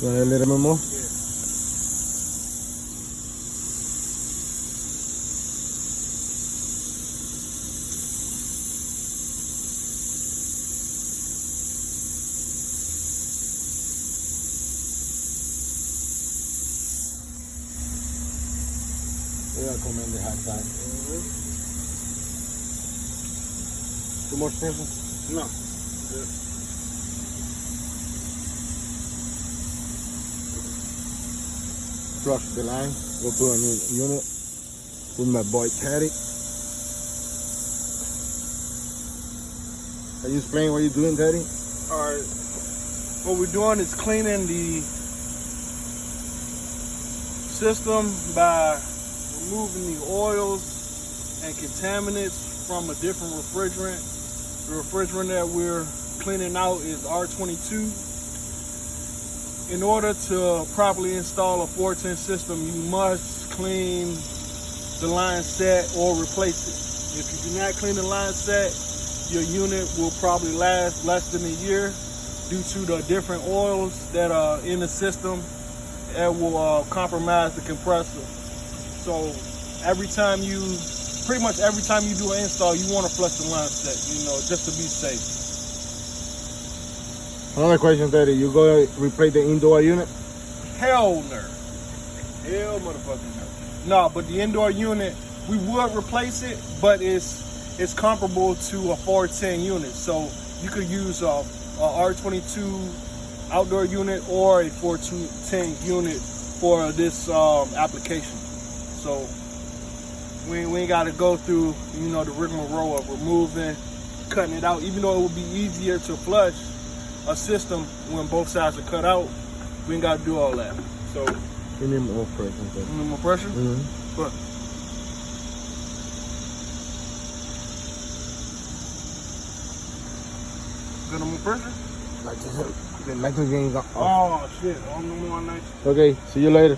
You want a little bit more? Yeah. We gotta come in the hot side. Too much pressure? No. Good. Flush the line. We'll put a new unit with my boy Teddy. Can you explain what you're doing, Teddy? All right. What we're doing is cleaning the system by removing the oils and contaminants from a different refrigerant. The refrigerant that we're cleaning out is R22. In order to properly install a 410 system, you must clean the line set or replace it. If you do not clean the line set, your unit will probably last less than a year due to the different oils that are in the system that will compromise the compressor. So pretty much every time you do an install, you want to flush the line set, just to be safe. Another question, Teddy. You go replace the indoor unit? Hell no. Hell motherfucking no. No, but the indoor unit, we would replace it, but it's comparable to a 410 unit. So you could use a R22 outdoor unit or a 410 unit for this application. So we ain't got to go through, the rigmarole of removing, cutting it out. Even though it would be easier to flush a system when both sides are cut out, we ain't got to do all that. So You need more pressure. you need more pressure? Mm-hmm. But got no more pressure? Like the nitrogen. Oh shit! On no more night. Okay, see you later.